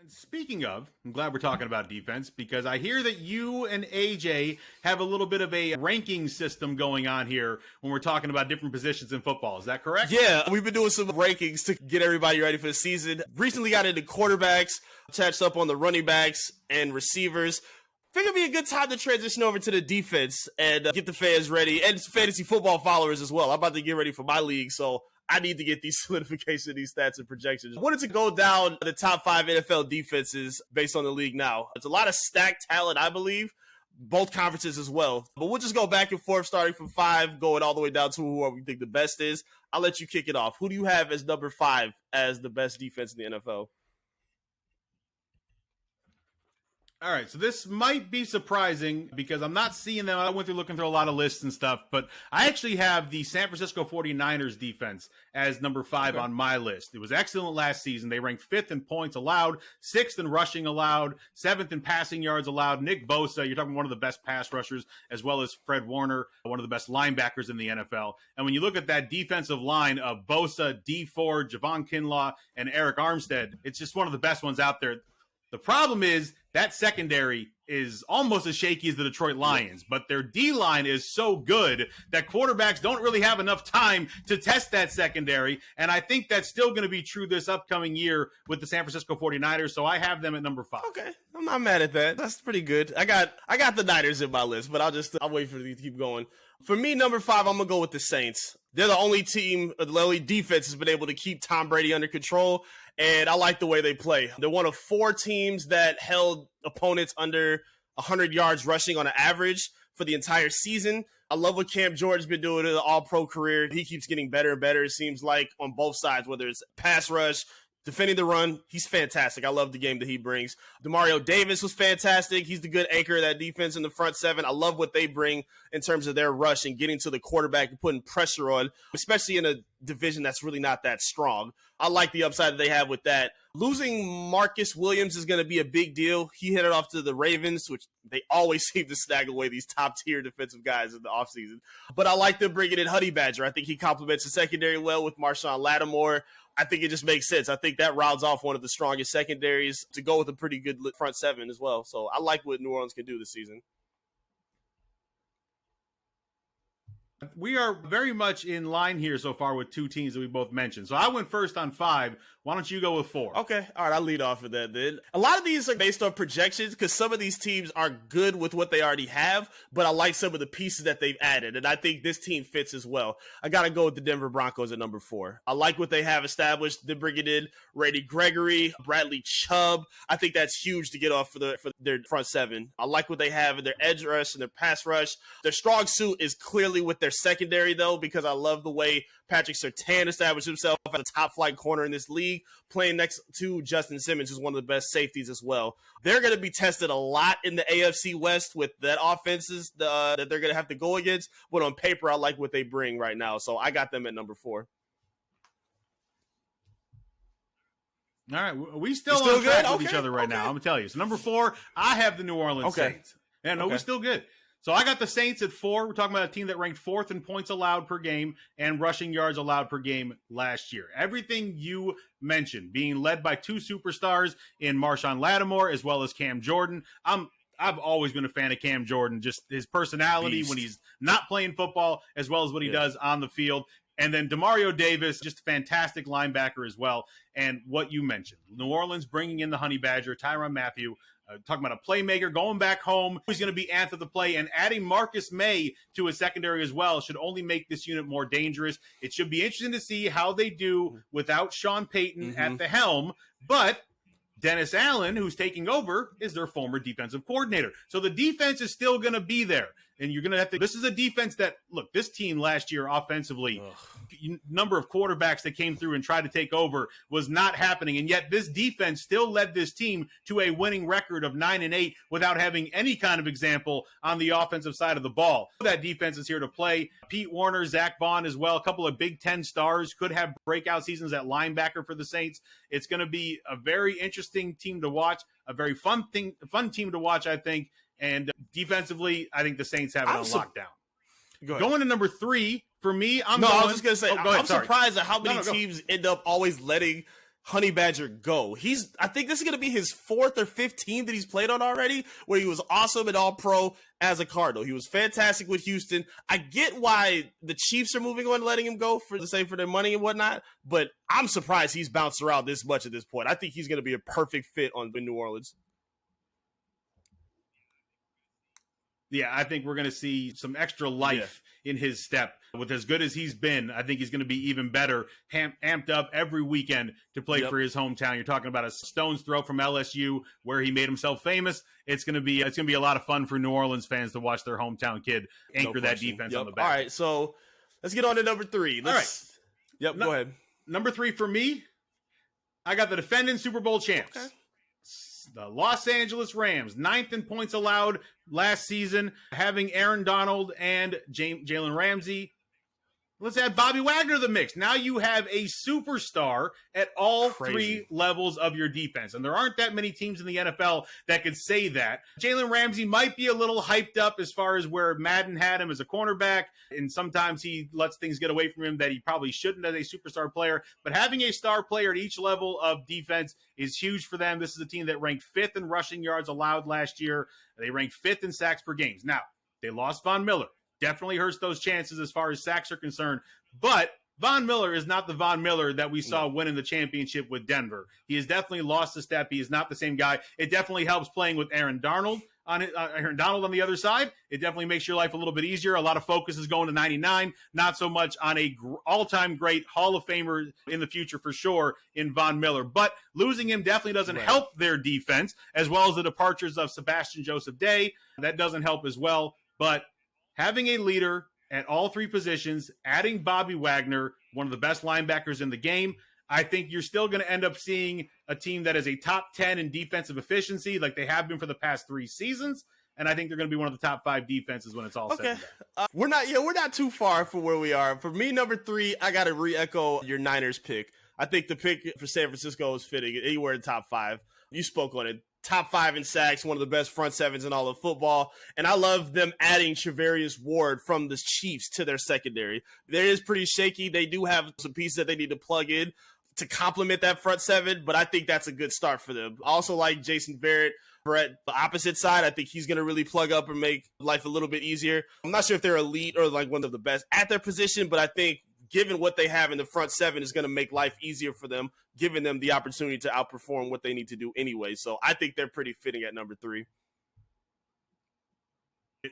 Speaking of, I'm glad we're talking about defense because I hear that you and AJ have a little bit of a ranking system going on here when we're talking about different positions in football. Is that correct? Yeah, we've been doing some rankings to get everybody ready for the season. Recently got into quarterbacks, touched up on the running backs and receivers. Figured it'd be a good time to transition over to the defense and get the fans ready and fantasy football followers as well. I'm about to get ready for my league, so I need to get these solidification of these stats and projections. I wanted to go down the top 5 NFL defenses based on the league now. It's a lot of stacked talent, I believe, both conferences as well. But we'll just go back and forth, starting from 5, going all the way down to who we think the best is. I'll let you kick it off. Who do you have as number 5 as the best defense in the NFL? All right, so this might be surprising because I'm not seeing them. I went through looking through a lot of lists and stuff, but I actually have the San Francisco 49ers defense as number 5 on my list. It was excellent last season. They ranked 5th in points allowed, 6th in rushing allowed, 7th in passing yards allowed. Nick Bosa, you're talking one of the best pass rushers, as well as Fred Warner, one of the best linebackers in the NFL. And when you look at that defensive line of Bosa, D Ford, Javon Kinlaw, and Eric Armstead, it's just one of the best ones out there. The problem is that secondary is almost as shaky as the Detroit Lions, but their D-line is so good that quarterbacks don't really have enough time to test that secondary, and I think that's still going to be true this upcoming year with the San Francisco 49ers, so I have them at number 5. Okay, I'm not mad at that. That's pretty good. I got the Niners in my list, but I'll wait for you to keep going. For me, number 5, I'm going to go with the Saints. They're the only team, the only defense has been able to keep Tom Brady under control, and I like the way they play. They're one of 4 teams that held opponents under 100 yards rushing on an average for the entire season. I love what Cam Jordan's been doing in the all-pro career. He keeps getting better and better, it seems like, on both sides, whether it's pass rush, defending the run. He's fantastic. I love the game that he brings. Demario Davis was fantastic. He's the good anchor of that defense in the front 7. I love what they bring in terms of their rush and getting to the quarterback and putting pressure on, especially in a division that's really not that strong. I like the upside that they have with that. Losing Marcus Williams is going to be a big deal. He headed off to the Ravens, which they always seem to snag away these top-tier defensive guys in the offseason. But I like them bringing in Honey Badger. I think he complements the secondary well with Marshawn Lattimore. I think it just makes sense. I think that rounds off one of the strongest secondaries to go with a pretty good front 7 as well. So I like what New Orleans can do this season. We are very much in line here so far with 2 teams that we both mentioned. So I went first on 5. Why don't you go with 4? Okay. All right. I'll lead off with that then. A lot of these are based on projections because some of these teams are good with what they already have, but I like some of the pieces that they've added, and I think this team fits as well. I got to go with the Denver Broncos at number 4. I like what they have established. They're bringing in Randy Gregory, Bradley Chubb. I think that's huge to get off for their front 7. I like what they have in their edge rush and their pass rush. Their strong suit is clearly with their secondary, though, because I love the way Patrick Surtain established himself as a top-flight corner in this league, playing next to Justin Simmons, who's one of the best safeties as well. They're going to be tested a lot in the AFC West with that offenses that they're going to have to go against, but on paper, I like what they bring right now, so I got them at number 4. All right, we still on track with each other right now. I'm going to tell you. So number 4, I have the New Orleans Saints. Yeah, no, we're still good. So I got the Saints at 4. We're talking about a team that ranked 4th in points allowed per game and rushing yards allowed per game last year. Everything you mentioned, being led by 2 superstars in Marshawn Lattimore as well as Cam Jordan. I've always been a fan of Cam Jordan, just his personality when he's not playing football as well as what he does on the field. And then Demario Davis, just a fantastic linebacker as well. And what you mentioned, New Orleans bringing in the Honey Badger, Tyrann Mathieu, talking about a playmaker going back home who's going to be after the play, and adding Marcus May to his secondary as well should only make this unit more dangerous. It should be interesting to see how they do without Sean Payton at the helm, but Dennis Allen, who's taking over, is their former defensive coordinator. So the defense is still going to be there. And you're going to have to – this is a defense that – look, this team last year offensively, number of quarterbacks that came through and tried to take over was not happening. And yet this defense still led this team to a winning record of 9-8 without having any kind of example on the offensive side of the ball. That defense is here to play. Pete Warner, Zach Bond as well, a couple of Big Ten stars, could have breakout seasons at linebacker for the Saints. It's going to be a very interesting team to watch, a very fun team to watch, I think. And defensively, I think the Saints have it on lockdown. Going to number 3, for me, I was just going to say, I'm surprised at how many teams end up always letting Honey Badger go. I think this is going to be his 4th or 5th team that he's played on already, where he was awesome and all-pro as a Cardinal. He was fantastic with Houston. I get why the Chiefs are moving on and letting him go for their money and whatnot, but I'm surprised he's bounced around this much at this point. I think he's going to be a perfect fit in New Orleans. Yeah, I think we're going to see some extra life in his step. With as good as he's been, I think he's going to be even better, amped up every weekend to play for his hometown. You're talking about a stone's throw from LSU where he made himself famous. It's going to be a lot of fun for New Orleans fans to watch their hometown kid anchor that defense on the back. All right, so let's get on to number 3. Go ahead. Number 3 for me, I got the defending Super Bowl champs. Okay. The Los Angeles Rams, 9th in points allowed last season, having Aaron Donald and Jalen Ramsey. Let's add Bobby Wagner to the mix. Now you have a superstar at all 3 levels of your defense. And there aren't that many teams in the NFL that could say that. Jalen Ramsey might be a little hyped up as far as where Madden had him as a cornerback. And sometimes he lets things get away from him that he probably shouldn't as a superstar player. But having a star player at each level of defense is huge for them. This is a team that ranked 5th in rushing yards allowed last year. They ranked 5th in sacks per game. Now, they lost Von Miller. Definitely hurts those chances as far as sacks are concerned. But Von Miller is not the Von Miller that we saw winning the championship with Denver. He has definitely lost a step. He is not the same guy. It definitely helps playing with Aaron Donald on the other side. It definitely makes your life a little bit easier. A lot of focus is going to 99, not so much on a all-time great Hall of Famer in the future for sure in Von Miller. But losing him definitely doesn't help their defense, as well as the departures of Sebastian Joseph Day. That doesn't help as well. But having a leader at all 3 positions, adding Bobby Wagner, one of the best linebackers in the game, I think you're still going to end up seeing a team that is a top 10 in defensive efficiency like they have been for the past 3 seasons. And I think they're going to be one of the top 5 defenses when it's all said and done. We're not too far from where we are. For me, number 3, I got to re-echo your Niners pick. I think the pick for San Francisco is fitting anywhere in the top 5. You spoke on it. Top 5 in sacks, one of the best front sevens in all of football. And I love them adding Charvarius Ward from the Chiefs to their secondary. There is pretty shaky. They do have some pieces that they need to plug in to complement that front seven, but I think that's a good start for them. I also like Jason Verrett. At the opposite side, I think he's going to really plug up and make life a little bit easier. I'm not sure if they're elite or like one of the best at their position, but I think given what they have in the front seven is going to make life easier for them, giving them the opportunity to outperform what they need to do anyway. So I think they're pretty fitting at number 3.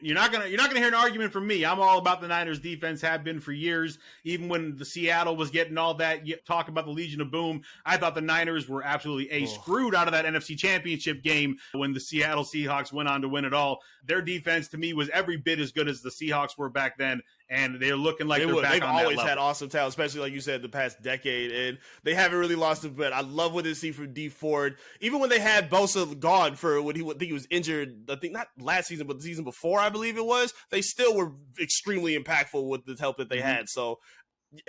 You're not gonna hear an argument from me. I'm all about the Niners defense, have been for years. Even when the Seattle was getting all that talk about the Legion of Boom, I thought the Niners were absolutely screwed out of that NFC Championship game when the Seattle Seahawks went on to win it all. Their defense to me was every bit as good as the Seahawks were back then, and they're looking like they're back on that level. They've always had awesome talent, especially like you said, the past decade, and they haven't really lost a bet. I love what they see from D Ford. Even when they had Bosa gone for what I think he was injured, I think not last season, but the season before, I believe it was, they still were extremely impactful with the help that they had. So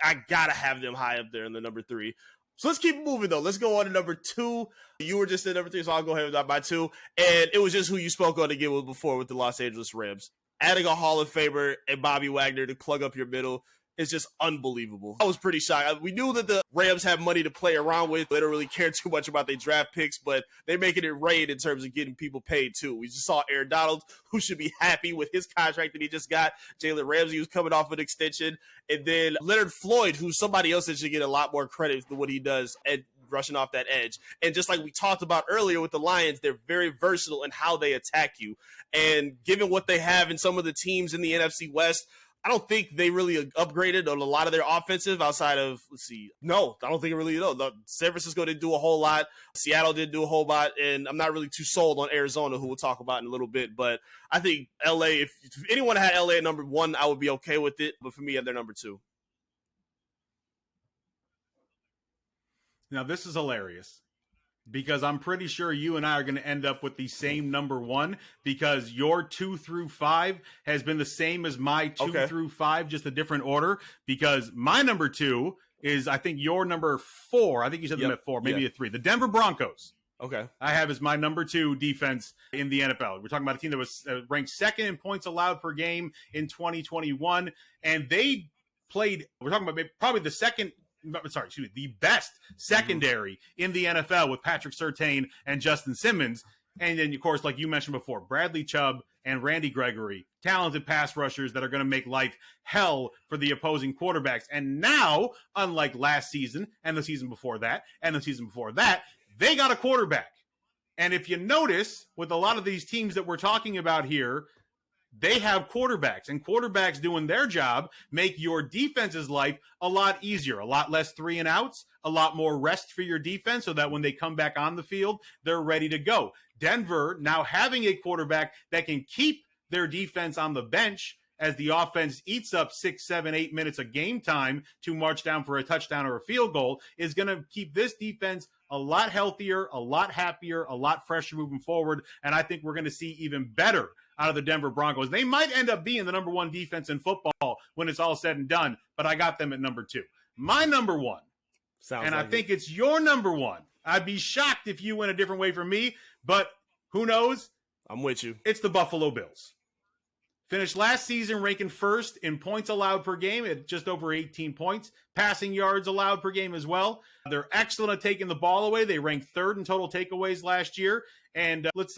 I gotta have them high up there in the number 3. So let's keep moving, though. Let's go on to number 2. You were just at number 3, so I'll go ahead with my 2. And it was just who you spoke on again with before with the Los Angeles Rams. Adding a Hall of Famer and Bobby Wagner to plug up your middle is just unbelievable. I was pretty shocked. We knew that the Rams have money to play around with. They don't really care too much about their draft picks, but they're making it rain in terms of getting people paid, too. We just saw Aaron Donald, who should be happy with his contract that he just got. Jalen Ramsey, who's coming off an extension. And then Leonard Floyd, who's somebody else that should get a lot more credit for what he does and rushing off that edge. And just like we talked about earlier with the Lions, they're very versatile in how they attack you. And given what they have in some of the teams in the NFC West, I don't think they really upgraded on a lot of their offensive outside of, no, I don't think it really, San Francisco didn't do a whole lot. Seattle didn't do a whole lot. And I'm not really too sold on Arizona, who we'll talk about in a little bit. But I think LA, if anyone had LA at number 1, I would be okay with it. But for me, they're number 2. Now, this is hilarious because I'm pretty sure you and I are going to end up with the same number 1 because your 2 through 5 has been the same as my 2 through 5, just a different order, because my number 2 is, I think, your number 4. I think you said them at 4, maybe at 3. The Denver Broncos. Okay. I have as my number 2 defense in the NFL. We're talking about a team that was ranked 2nd in points allowed per game in 2021, and they played, we're talking about probably the second the best secondary in the NFL with Patrick Surtain and Justin Simmons. And then, of course, like you mentioned before, Bradley Chubb and Randy Gregory, talented pass rushers that are going to make life hell for the opposing quarterbacks. And now, unlike last season and the season before that and the season before that, they got a quarterback. And if you notice, with a lot of these teams that we're talking about here, they have quarterbacks, and quarterbacks doing their job make your defense's life a lot easier, a lot less 3 and outs, a lot more rest for your defense so that when they come back on the field, they're ready to go. Denver now having a quarterback that can keep their defense on the bench as the offense eats up 6, 7, 8 minutes of game time to march down for a touchdown or a field goal is going to keep this defense a lot healthier, a lot happier, a lot fresher moving forward. And I think we're going to see even better out of the Denver Broncos. They might end up being the number 1 defense in football when it's all said and done, but I got them at number 2. My number 1, I think it's your number 1. I'd be shocked if you went a different way from me, but who knows? I'm with you. It's the Buffalo Bills. Finished last season ranking first in points allowed per game at just over 18 points. Passing yards allowed per game as well. They're excellent at taking the ball away. They ranked 3rd in total takeaways last year. And let's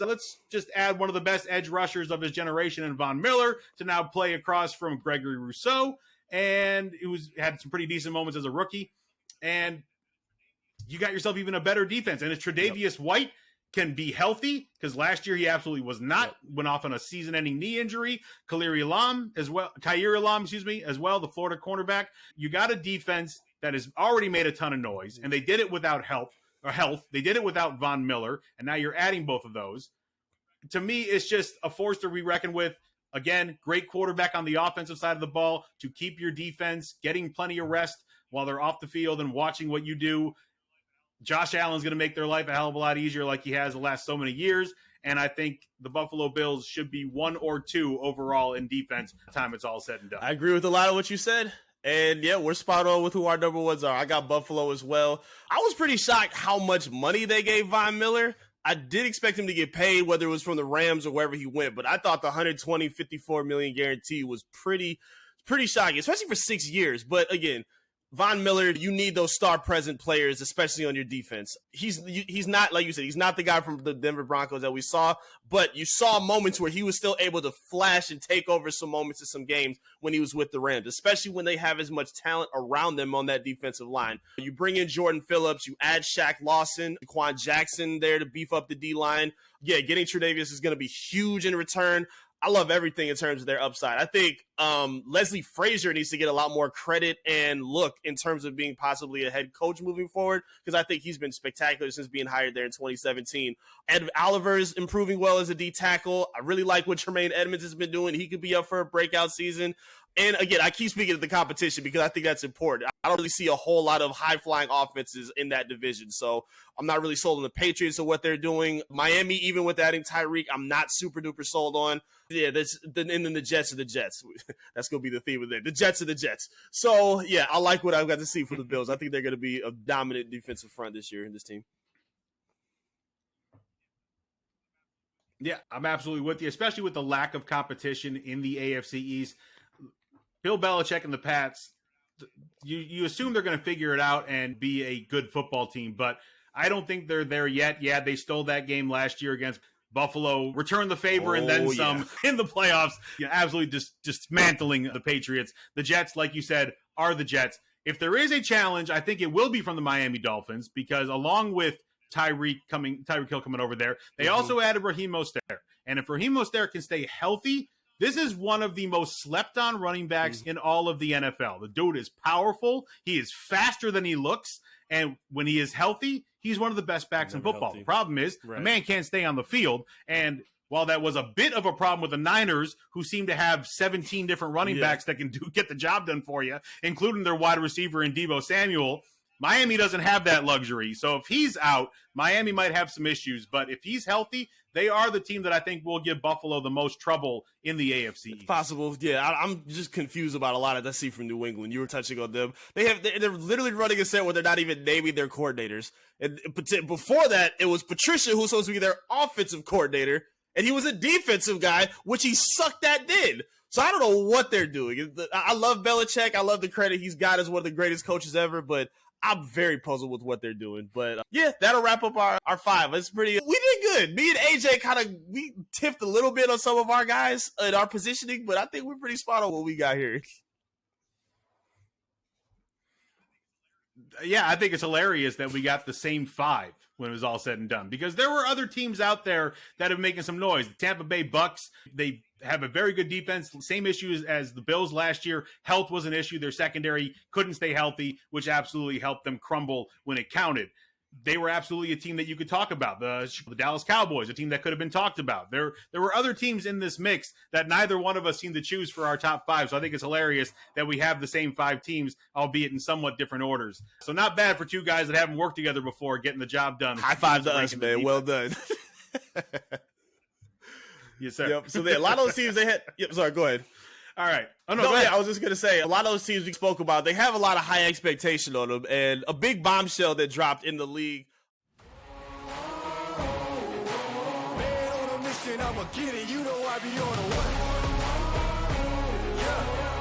just add one of the best edge rushers of his generation in Von Miller to now play across from Gregory Rousseau. And had some pretty decent moments as a rookie. And you got yourself even a better defense. And if Tre'Davious White can be healthy, because last year he absolutely was not, went off on a season-ending knee injury. Khair Elam, as well, the Florida cornerback. You got a defense that has already made a ton of noise, and they did it without health. They did it without Von Miller, and now you're adding both of those. To me, it's just a force to be reckoned with. Again, great quarterback on the offensive side of the ball to keep your defense getting plenty of rest while they're off the field and watching what you do. Josh Allen's going to make their life a hell of a lot easier like he has the last so many years. And I think the Buffalo Bills should be 1 or 2 overall in defense by the time it's all said and done. I agree with a lot of what you said. And yeah, we're spot on with who our number 1s are. I got Buffalo as well. I was pretty shocked how much money they gave Von Miller. I did expect him to get paid, whether it was from the Rams or wherever he went. But I thought the $154 million guarantee was pretty shocking, especially for 6 years. But again, Von Miller, you need those star-present players, especially on your defense. He's not, like you said, he's not the guy from the Denver Broncos that we saw, but you saw moments where he was still able to flash and take over some moments in some games when he was with the Rams, especially when they have as much talent around them on that defensive line. You bring in Jordan Phillips, you add Shaq Lawson, Quan Jackson there to beef up the D-line. Yeah, getting Tre'Davious is going to be huge in return. I love everything in terms of their upside. I think Leslie Frazier needs to get a lot more credit and look in terms of being possibly a head coach moving forward, because I think he's been spectacular since being hired there in 2017. Ed Oliver is improving well as a D tackle. I really like what Tremaine Edmonds has been doing. He could be up for a breakout season. And again, I keep speaking of the competition because I think that's important. I don't really see a whole lot of high-flying offenses in that division. So I'm not really sold on the Patriots or what they're doing. Miami, even with adding Tyreek, I'm not super-duper sold on. Yeah, and then the Jets are the Jets. That's going to be the theme of it. The Jets are the Jets. So, yeah, I like what I've got to see from the Bills. I think they're going to be a dominant defensive front this year in this team. Yeah, I'm absolutely with you, especially with the lack of competition in the AFC East. Bill Belichick and the Pats, you assume they're going to figure it out and be a good football team, but I don't think they're there yet. Yeah, they stole that game last year against Buffalo, returned the favor and then some in the playoffs, absolutely dismantling the Patriots. The Jets, like you said, are the Jets. If there is a challenge, I think it will be from the Miami Dolphins, because along with Tyreek Hill coming over there, they also added Raheem Mostert. And if Raheem Mostert can stay healthy, this is one of the most slept-on running backs in all of the NFL. The dude is powerful. He is faster than he looks. And when he is healthy, he's one of the best backs in football. Healthy. The problem is a man can't stay on the field. And while that was a bit of a problem with the Niners, who seem to have 17 different running backs that can get the job done for you, including their wide receiver in Deebo Samuel, Miami doesn't have that luxury. So if he's out, Miami might have some issues. But if he's healthy, they are the team that I think will give Buffalo the most trouble in the AFC East. It's possible. Yeah, I'm just confused about a lot of I see from New England. You were touching on them. They're literally running a set where they're not even naming their coordinators. And before that, it was Patricia who was supposed to be their offensive coordinator, and he was a defensive guy, which he sucked at then. So I don't know what they're doing. I love Belichick. I love the credit he's got as one of the greatest coaches ever, but I'm very puzzled with what they're doing. But yeah, that'll wrap up our 5. It's pretty. We did good. Me and AJ we tipped a little bit on some of our guys in our positioning, but I think we're pretty spot on what we got here. Yeah, I think it's hilarious that we got the same 5 when it was all said and done, because there were other teams out there that are making some noise. The Tampa Bay Bucks, they have a very good defense, same issues as the Bills last year. Health was an issue. Their secondary couldn't stay healthy, which absolutely helped them crumble when it counted. They were absolutely a team that you could talk about. The Dallas Cowboys, a team that could have been talked about. There were other teams in this mix that neither one of us seemed to choose for our top 5. So I think it's hilarious that we have the same 5 teams, albeit in somewhat different orders. So not bad for 2 guys that haven't worked together before, getting the job done. High five to us, man. Well done. Yes, sir. Yep. So a lot of those teams they had. Yep. Sorry. Go ahead. All right. Oh, no, go ahead. I was just going to say, a lot of those teams we spoke about, they have a lot of high expectation on them, and a big bombshell that dropped in the league. Man on a mission, I'ma get it. You know I be on a what? Yeah.